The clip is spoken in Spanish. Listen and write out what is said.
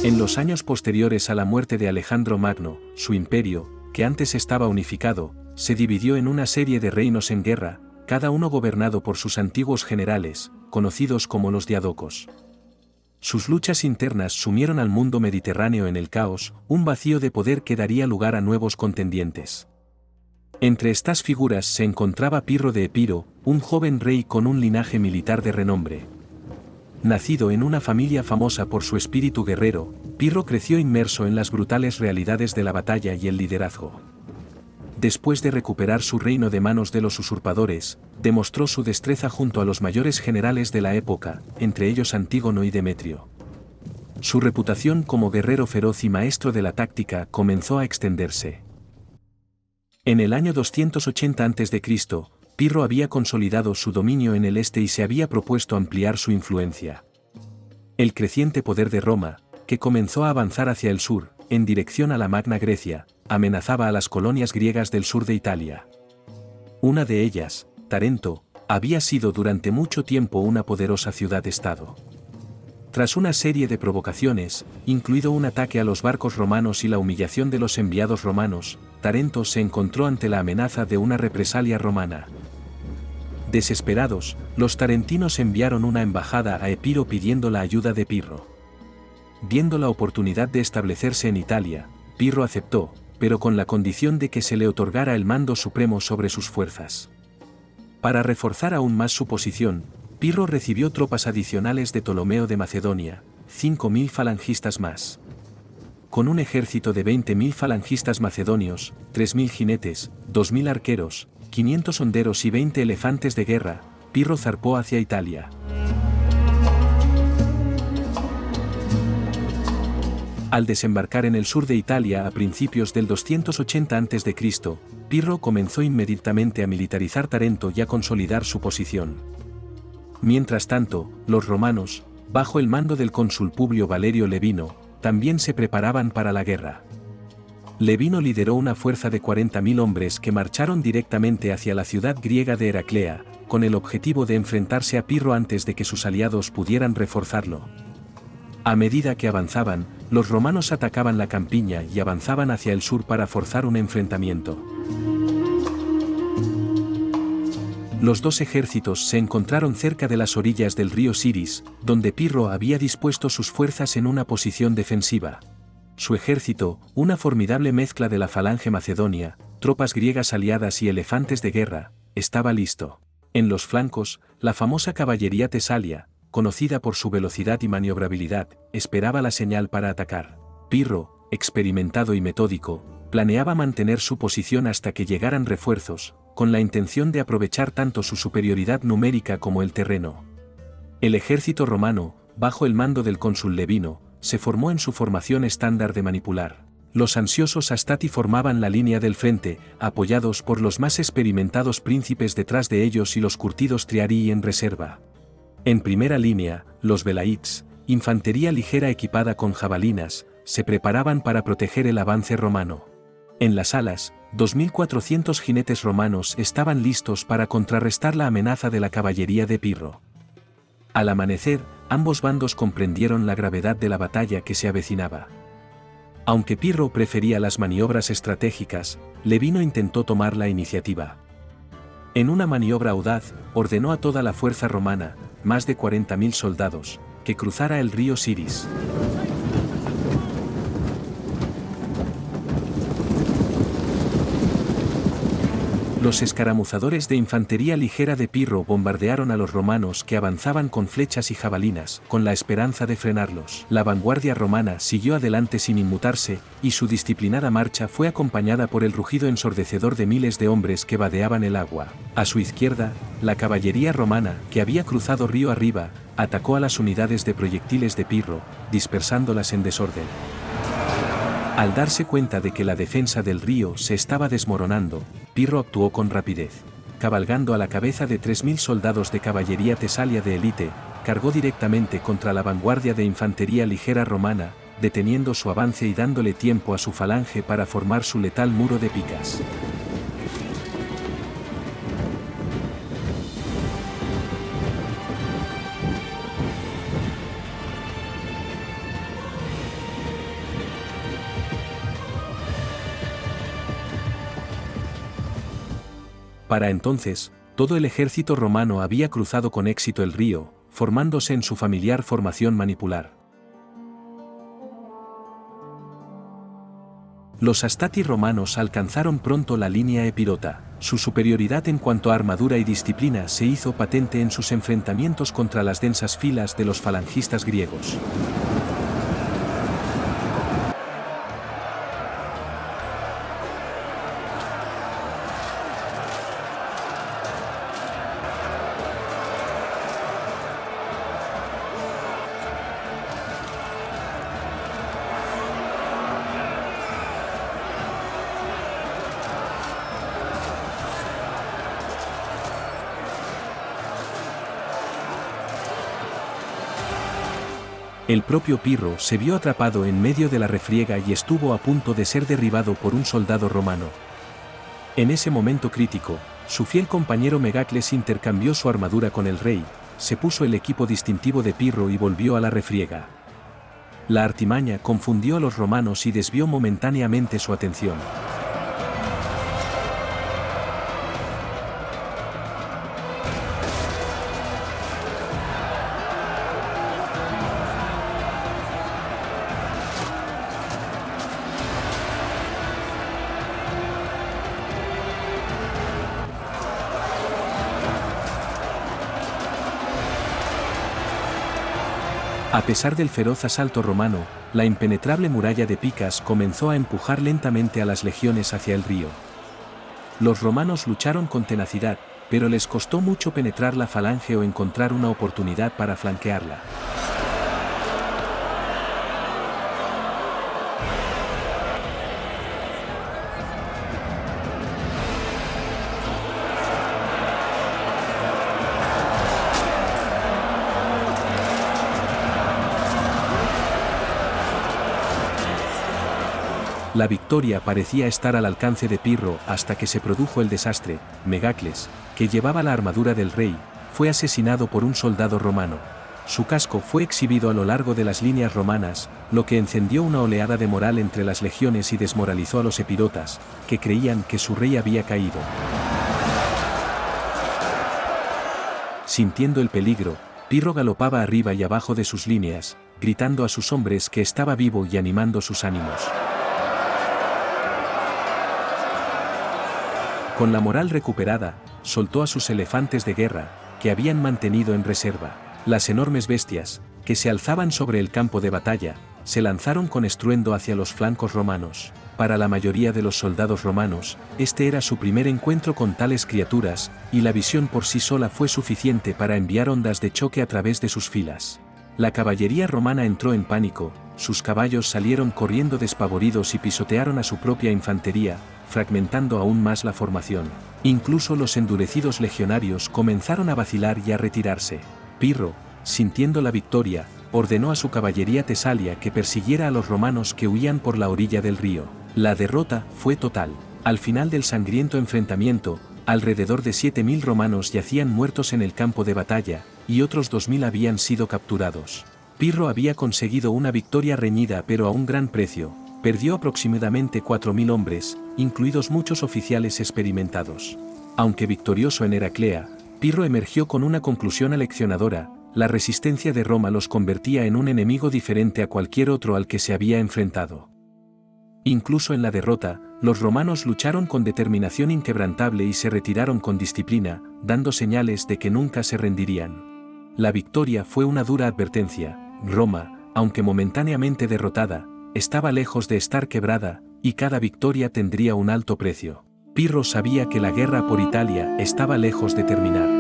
En los años posteriores a la muerte de Alejandro Magno, su imperio, que antes estaba unificado, se dividió en una serie de reinos en guerra, cada uno gobernado por sus antiguos generales, conocidos como los diadocos. Sus luchas internas sumieron al mundo mediterráneo en el caos, un vacío de poder que daría lugar a nuevos contendientes. Entre estas figuras se encontraba Pirro de Epiro, un joven rey con un linaje militar de renombre. Nacido en una familia famosa por su espíritu guerrero, Pirro creció inmerso en las brutales realidades de la batalla y el liderazgo. Después de recuperar su reino de manos de los usurpadores, demostró su destreza junto a los mayores generales de la época, entre ellos Antígono y Demetrio. Su reputación como guerrero feroz y maestro de la táctica comenzó a extenderse. En el año 280 a.C., Pirro había consolidado su dominio en el este y se había propuesto ampliar su influencia. El creciente poder de Roma, que comenzó a avanzar hacia el sur, en dirección a la Magna Grecia, amenazaba a las colonias griegas del sur de Italia. Una de ellas, Tarento, había sido durante mucho tiempo una poderosa ciudad-estado. Tras una serie de provocaciones, incluido un ataque a los barcos romanos y la humillación de los enviados romanos, Tarento se encontró ante la amenaza de una represalia romana. Desesperados, los tarentinos enviaron una embajada a Epiro pidiendo la ayuda de Pirro. Viendo la oportunidad de establecerse en Italia, Pirro aceptó, pero con la condición de que se le otorgara el mando supremo sobre sus fuerzas. Para reforzar aún más su posición, Pirro recibió tropas adicionales de Ptolomeo de Macedonia, 5.000 falangistas más. Con un ejército de 20.000 falangistas macedonios, 3.000 jinetes, 2.000 arqueros, 500 honderos y 20 elefantes de guerra, Pirro zarpó hacia Italia. Al desembarcar en el sur de Italia a principios del 280 a.C., Pirro comenzó inmediatamente a militarizar Tarento y a consolidar su posición. Mientras tanto, los romanos, bajo el mando del cónsul Publio Valerio Levino, también se preparaban para la guerra. Levino lideró una fuerza de 40.000 hombres que marcharon directamente hacia la ciudad griega de Heraclea, con el objetivo de enfrentarse a Pirro antes de que sus aliados pudieran reforzarlo. A medida que avanzaban, los romanos atacaban la campiña y avanzaban hacia el sur para forzar un enfrentamiento. Los dos ejércitos se encontraron cerca de las orillas del río Siris, donde Pirro había dispuesto sus fuerzas en una posición defensiva. Su ejército, una formidable mezcla de la falange macedonia, tropas griegas aliadas y elefantes de guerra, estaba listo. En los flancos, la famosa caballería tesalia, conocida por su velocidad y maniobrabilidad, esperaba la señal para atacar. Pirro, experimentado y metódico, planeaba mantener su posición hasta que llegaran refuerzos, con la intención de aprovechar tanto su superioridad numérica como el terreno. El ejército romano, bajo el mando del cónsul Levino, se formó en su formación estándar de manipular. Los ansiosos Astati formaban la línea del frente, apoyados por los más experimentados príncipes detrás de ellos y los curtidos Triarii en reserva. En primera línea, los Velaids, infantería ligera equipada con jabalinas, se preparaban para proteger el avance romano. En las alas, 2.400 jinetes romanos estaban listos para contrarrestar la amenaza de la caballería de Pirro. Al amanecer, ambos bandos comprendieron la gravedad de la batalla que se avecinaba. Aunque Pirro prefería las maniobras estratégicas, Levino intentó tomar la iniciativa. En una maniobra audaz, ordenó a toda la fuerza romana, más de 40.000 soldados, que cruzara el río Siris. Los escaramuzadores de infantería ligera de Pirro bombardearon a los romanos que avanzaban con flechas y jabalinas, con la esperanza de frenarlos. La vanguardia romana siguió adelante sin inmutarse, y su disciplinada marcha fue acompañada por el rugido ensordecedor de miles de hombres que vadeaban el agua. A su izquierda, la caballería romana, que había cruzado río arriba, atacó a las unidades de proyectiles de Pirro, dispersándolas en desorden. Al darse cuenta de que la defensa del río se estaba desmoronando, Pirro actuó con rapidez. Cabalgando a la cabeza de 3.000 soldados de caballería tesalia de élite, cargó directamente contra la vanguardia de infantería ligera romana, deteniendo su avance y dándole tiempo a su falange para formar su letal muro de picas. Para entonces, todo el ejército romano había cruzado con éxito el río, formándose en su familiar formación manipular. Los Astati romanos alcanzaron pronto la línea Epirota. Su superioridad en cuanto a armadura y disciplina se hizo patente en sus enfrentamientos contra las densas filas de los falangistas griegos. El propio Pirro se vio atrapado en medio de la refriega y estuvo a punto de ser derribado por un soldado romano. En ese momento crítico, su fiel compañero Megacles intercambió su armadura con el rey, se puso el equipo distintivo de Pirro y volvió a la refriega. La artimaña confundió a los romanos y desvió momentáneamente su atención. A pesar del feroz asalto romano, la impenetrable muralla de picas comenzó a empujar lentamente a las legiones hacia el río. Los romanos lucharon con tenacidad, pero les costó mucho penetrar la falange o encontrar una oportunidad para flanquearla. La victoria parecía estar al alcance de Pirro hasta que se produjo el desastre. Megacles, que llevaba la armadura del rey, fue asesinado por un soldado romano. Su casco fue exhibido a lo largo de las líneas romanas, lo que encendió una oleada de moral entre las legiones y desmoralizó a los epirotas, que creían que su rey había caído. Sintiendo el peligro, Pirro galopaba arriba y abajo de sus líneas, gritando a sus hombres que estaba vivo y animando sus ánimos. Con la moral recuperada, soltó a sus elefantes de guerra, que habían mantenido en reserva. Las enormes bestias, que se alzaban sobre el campo de batalla, se lanzaron con estruendo hacia los flancos romanos. Para la mayoría de los soldados romanos, este era su primer encuentro con tales criaturas, y la visión por sí sola fue suficiente para enviar ondas de choque a través de sus filas. La caballería romana entró en pánico, sus caballos salieron corriendo despavoridos y pisotearon a su propia infantería, fragmentando aún más la formación. Incluso los endurecidos legionarios comenzaron a vacilar y a retirarse. Pirro, sintiendo la victoria, ordenó a su caballería tesalia que persiguiera a los romanos que huían por la orilla del río. La derrota fue total. Al final del sangriento enfrentamiento, alrededor de 7.000 romanos yacían muertos en el campo de batalla, y otros 2.000 habían sido capturados. Pirro había conseguido una victoria reñida pero a un gran precio. Perdió aproximadamente 4.000 hombres, incluidos muchos oficiales experimentados. Aunque victorioso en Heraclea, Pirro emergió con una conclusión aleccionadora: la resistencia de Roma los convertía en un enemigo diferente a cualquier otro al que se había enfrentado. Incluso en la derrota, los romanos lucharon con determinación inquebrantable y se retiraron con disciplina, dando señales de que nunca se rendirían. La victoria fue una dura advertencia: Roma, aunque momentáneamente derrotada, estaba lejos de estar quebrada, y cada victoria tendría un alto precio. Pirro sabía que la guerra por Italia estaba lejos de terminar.